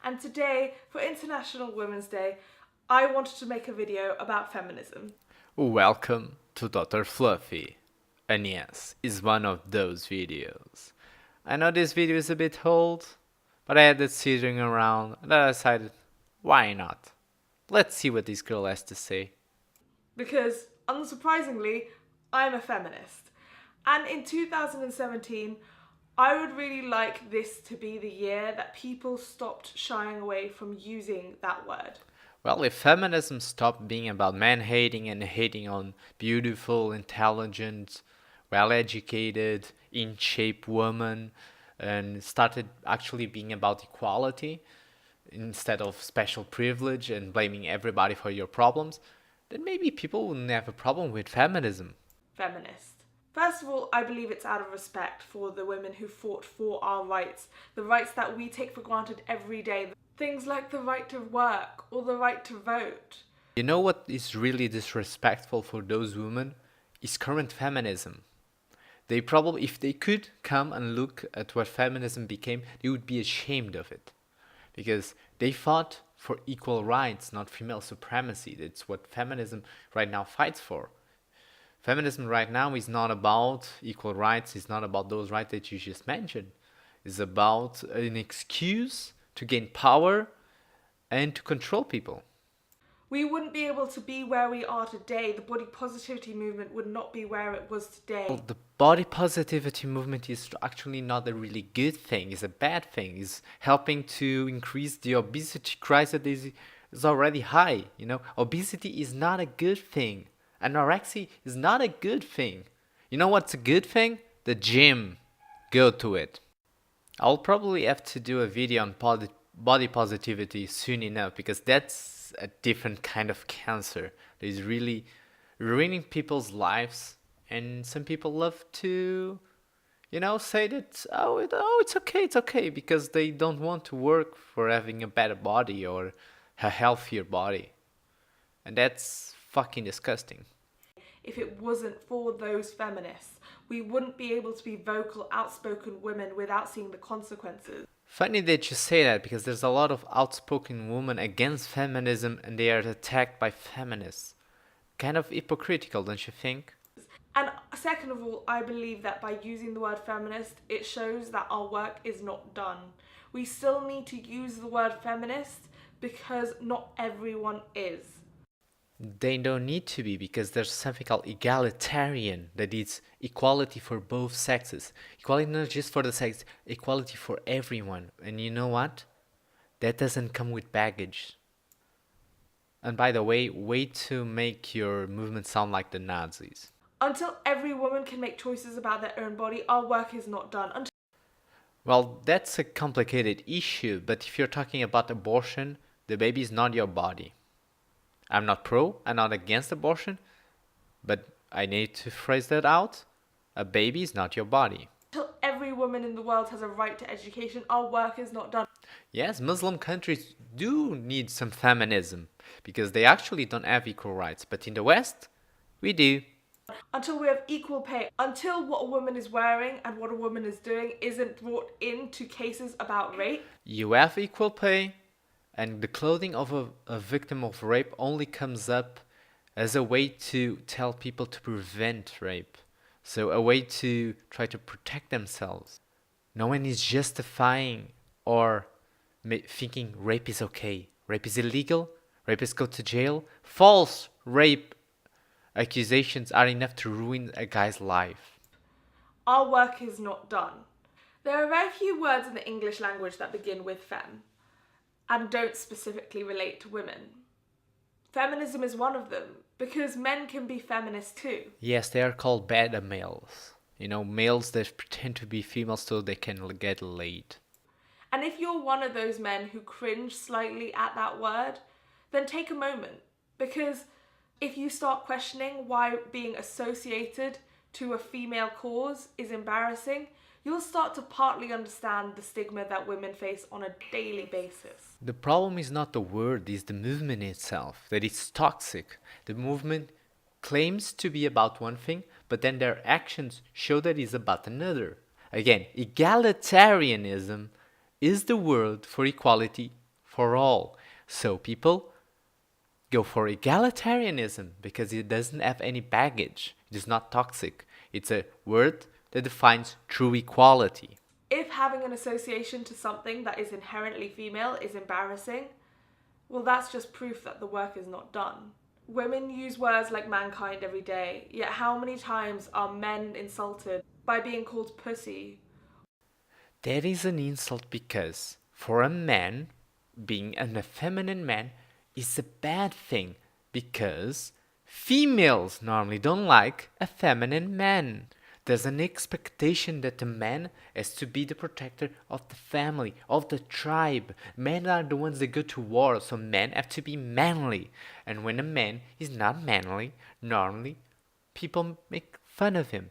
and today, for International Women's Day, I wanted to make a video about feminism. Welcome to Dr. Fluffy, and yes, it's one of those videos. I know this video is a bit old, but I had it sitting around and I decided, why not? Let's see what this girl has to say. Because, unsurprisingly, I'm a feminist. And in 2017, I would really like this to be the year that people stopped shying away from using that word. Well, if feminism stopped being about man hating and hating on beautiful, intelligent, well educated, in shape women, and started actually being about equality instead of special privilege and blaming everybody for your problems, then maybe people wouldn't have a problem with feminism. Feminist. First of all, I believe it's out of respect for the women who fought for our rights, the rights that we take for granted every day. Things like the right to work or the right to vote. You know what is really disrespectful for those women? Is current feminism. They probably, if they could come and look at what feminism became, they would be ashamed of it. Because they fought for equal rights, not female supremacy. That's what feminism right now fights for. Feminism right now is not about equal rights, it's not about those rights that you just mentioned. It's about an excuse to gain power and to control people. We wouldn't be able to be where we are today. The body positivity movement would not be where it was today. Well, the body positivity movement is actually not a really good thing, it's a bad thing. It's helping to increase the obesity crisis that is already high. Obesity is not a good thing. Anorexia is not a good thing. You know what's a good thing? The gym. Go to it. I'll probably have to do a video on body positivity soon enough because that's a different kind of cancer that is really ruining people's lives, and some people love to say that it's okay because they don't want to work for having a better body or a healthier body, and that's fucking disgusting. If it wasn't for those feminists, we wouldn't be able to be vocal, outspoken women without seeing the consequences. Funny that you say that because there's a lot of outspoken women against feminism and they are attacked by feminists. Kind of hypocritical, don't you think? And second of all, I believe that by using the word feminist, it shows that our work is not done. We still need to use the word feminist because not everyone is. They don't need to be because there's something called egalitarian, that is equality for both sexes. Equality not just for the sex, equality for everyone. And you know what? That doesn't come with baggage. And by the way to make your movement sound like the Nazis. Until every woman can make choices about their own body, our work is not done. Well, that's a complicated issue, but if you're talking about abortion, the baby is not your body. I'm not I'm not against abortion, but I need to phrase that out. A baby is not your body. Until every woman in the world has a right to education, our work is not done. Yes, Muslim countries do need some feminism because they actually don't have equal rights, but in the West, we do. Until we have equal pay, until what a woman is wearing and what a woman is doing isn't brought into cases about rape. You have equal pay, and the clothing of a victim of rape only comes up as a way to tell people to prevent rape. So a way to try to protect themselves. No one is justifying or thinking rape is okay. Rape is illegal. Rapists go to jail. False rape accusations are enough to ruin a guy's life. Our work is not done. There are very few words in the English language that begin with fem and don't specifically relate to women. Feminism is one of them, because men can be feminists too. Yes, they are called beta males. Males that pretend to be females so they can get laid. And if you're one of those men who cringe slightly at that word, then take a moment. Because if you start questioning why being associated to a female cause is embarrassing, you'll start to partly understand the stigma that women face on a daily basis. The problem is not the word, it's the movement itself, that it's toxic. The movement claims to be about one thing, but then their actions show that it's about another. Again, egalitarianism is the word for equality for all. So people go for egalitarianism because it doesn't have any baggage. It is not toxic. It's a word that defines true equality. If having an association to something that is inherently female is embarrassing, well, that's just proof that the work is not done. Women use words like mankind every day, yet how many times are men insulted by being called pussy? That is an insult because for a man, being an effeminate man is a bad thing because females normally don't like effeminate men. There's an expectation that the man has to be the protector of the family, of the tribe. Men are the ones that go to war, so men have to be manly. And when a man is not manly, normally people make fun of him.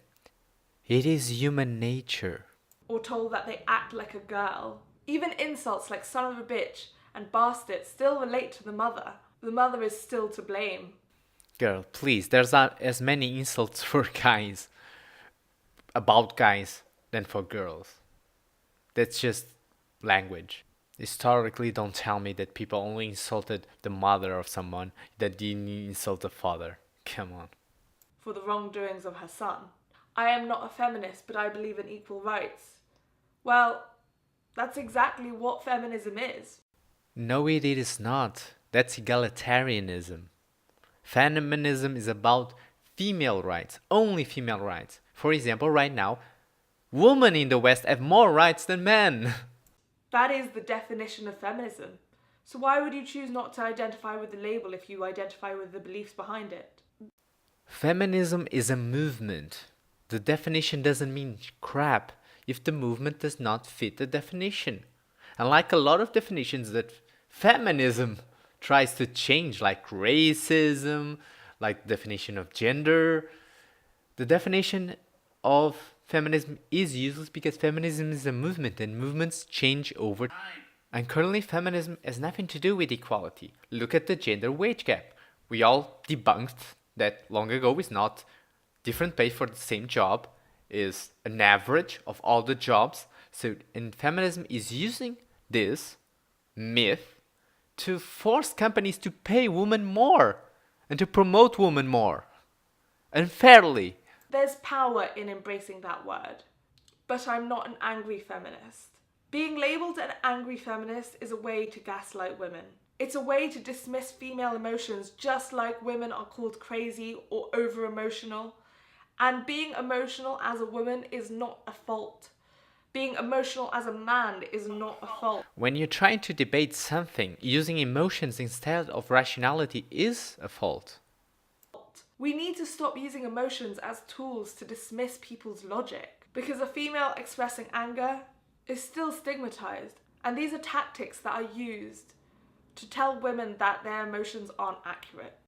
It is human nature. Or told that they act like a girl. Even insults like son of a bitch and bastard still relate to the mother. The mother is still to blame. Girl, please, there's not as many insults for guys, about guys, than for girls. That's just language. Historically, don't tell me that people only insulted the mother of someone, that didn't insult the father. Come on. For the wrongdoings of her son. I am not a feminist, but I believe in equal rights. Well, that's exactly what feminism is. No, it is not. That's egalitarianism. Feminism is about female rights, only female rights. For example, right now, women in the West have more rights than men. That is the definition of feminism. So why would you choose not to identify with the label if you identify with the beliefs behind it? Feminism is a movement. The definition doesn't mean crap if the movement does not fit the definition. Unlike a lot of definitions that feminism tries to change, like racism, like the definition of gender, the definition of feminism is useless because feminism is a movement and movements change over time. And currently, feminism has nothing to do with equality. Look at the gender wage gap. We all debunked that long ago. Is not different pay for the same job, is an average of all the jobs. So, and feminism is using this myth to force companies to pay women more and to promote women more unfairly. There's power in embracing that word. But I'm not an angry feminist. Being labelled an angry feminist is a way to gaslight women. It's a way to dismiss female emotions just like women are called crazy or over-emotional. And being emotional as a woman is not a fault. Being emotional as a man is not a fault. When you're trying to debate something, using emotions instead of rationality is a fault. We need to stop using emotions as tools to dismiss people's logic, because a female expressing anger is still stigmatized, and these are tactics that are used to tell women that their emotions aren't accurate.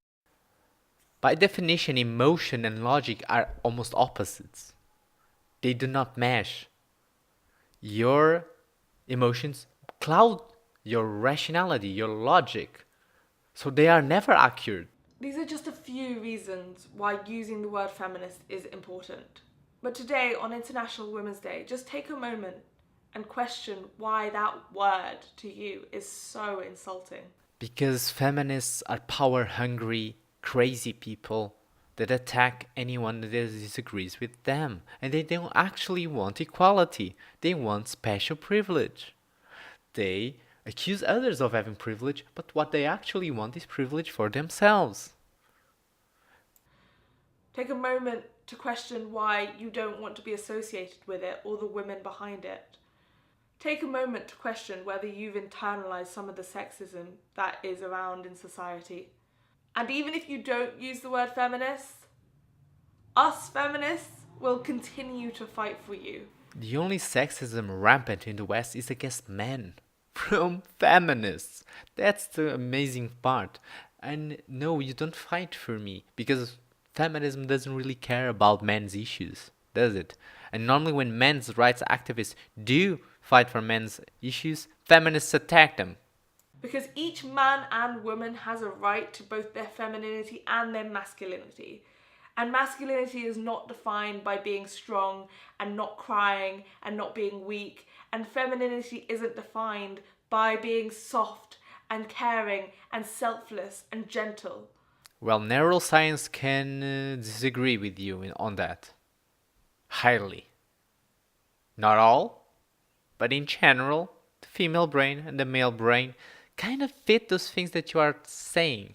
By definition, emotion and logic are almost opposites. They do not mesh. Your emotions cloud your rationality, your logic, so they are never accurate. These are just a few reasons why using the word feminist is important. But today, on International Women's Day, just take a moment and question why that word to you is so insulting. Because feminists are power-hungry, crazy people that attack anyone that disagrees with them. And they don't actually want equality. They want special privilege. They accuse others of having privilege, but what they actually want is privilege for themselves. Take a moment to question why you don't want to be associated with it or the women behind it. Take a moment to question whether you've internalized some of the sexism that is around in society. And even if you don't use the word feminist, us feminists will continue to fight for you. The only sexism rampant in the West is against men. From feminists. That's the amazing part. And no, you don't fight for me because feminism doesn't really care about men's issues, does it? And normally when men's rights activists do fight for men's issues, feminists attack them. Because each man and woman has a right to both their femininity and their masculinity. And masculinity is not defined by being strong and not crying and not being weak. And femininity isn't defined by being soft and caring and selfless and gentle. Well, neuroscience can disagree with you on that. Highly. Not all, but in general, the female brain and the male brain kind of fit those things that you are saying.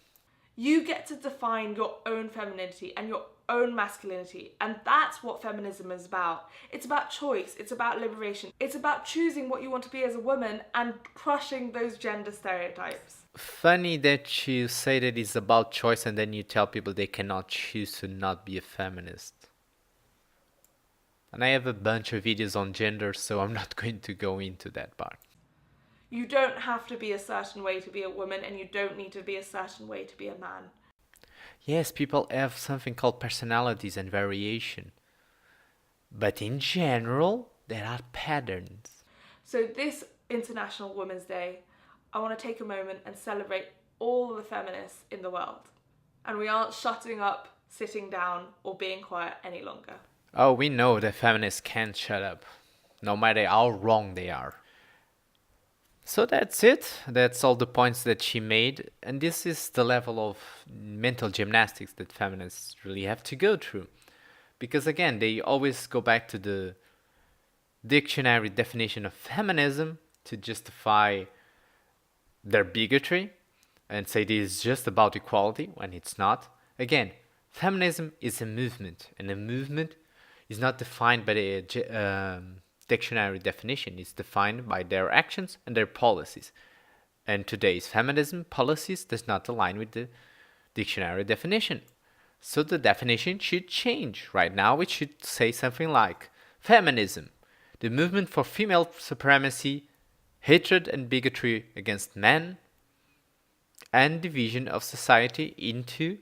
You get to define your own femininity and your own masculinity, and that's what feminism is about. It's about choice, it's about liberation, it's about choosing what you want to be as a woman and crushing those gender stereotypes. Funny that you say that it's about choice and then you tell people they cannot choose to not be a feminist. And I have a bunch of videos on gender, so I'm not going to go into that part. You don't have to be a certain way to be a woman, and you don't need to be a certain way to be a man. Yes, people have something called personalities and variation. But in general, there are patterns. So this International Women's Day, I want to take a moment and celebrate all the feminists in the world. And we aren't shutting up, sitting down, or being quiet any longer. Oh, we know that feminists can't shut up, no matter how wrong they are. So that's it. That's all the points that she made. And this is the level of mental gymnastics that feminists really have to go through. Because again, they always go back to the dictionary definition of feminism to justify their bigotry and say this is just about equality when it's not. Again, feminism is a movement, and a movement is not defined by the dictionary definition. It's defined by their actions and their policies. And today's feminism policies does not align with the dictionary definition. So the definition should change. Right now it should say something like feminism, the movement for female supremacy, hatred and bigotry against men, and division of society into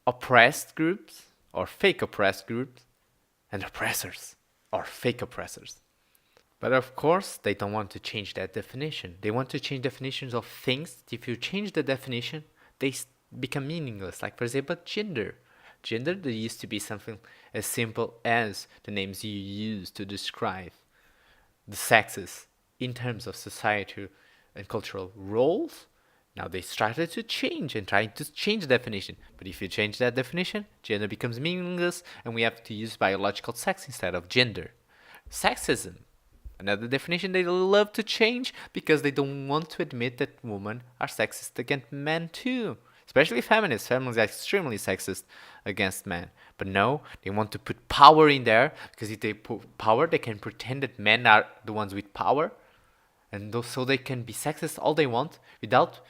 oppressed groups or fake oppressed groups and oppressors or fake oppressors. But of course, they don't want to change that definition. They want to change definitions of things. If you change the definition, they become meaningless. Like, for example, gender. Gender, there used to be something as simple as the names you use to describe the sexes in terms of societal and cultural roles. Now they started to change and trying to change the definition. But if you change that definition, gender becomes meaningless and we have to use biological sex instead of gender. Sexism. Another definition they love to change because they don't want to admit that women are sexist against men too. Especially feminists. Feminists are extremely sexist against men. But no, they want to put power in there because if they put power, they can pretend that men are the ones with power. And so they can be sexist all they want without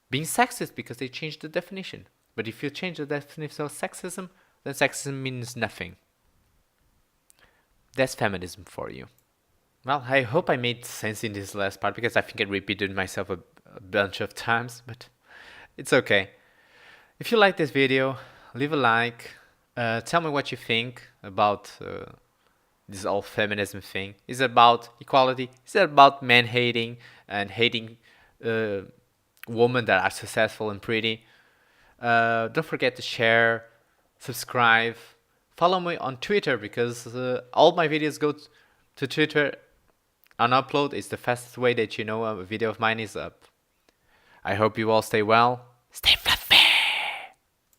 being sexist because they changed the definition. But if you change the definition of sexism, then sexism means nothing. That's feminism for you. Well, I hope I made sense in this last part because I think I repeated myself a bunch of times, but it's okay. If you like this video, leave a like. Tell me what you think about this whole feminism thing. Is it about equality? Is it about men hating and hating women that are successful and pretty? Don't forget to share, subscribe, follow me on Twitter because all my videos go to Twitter on upload. It's the fastest way that you know a video of mine is up. I hope you all stay well. Stay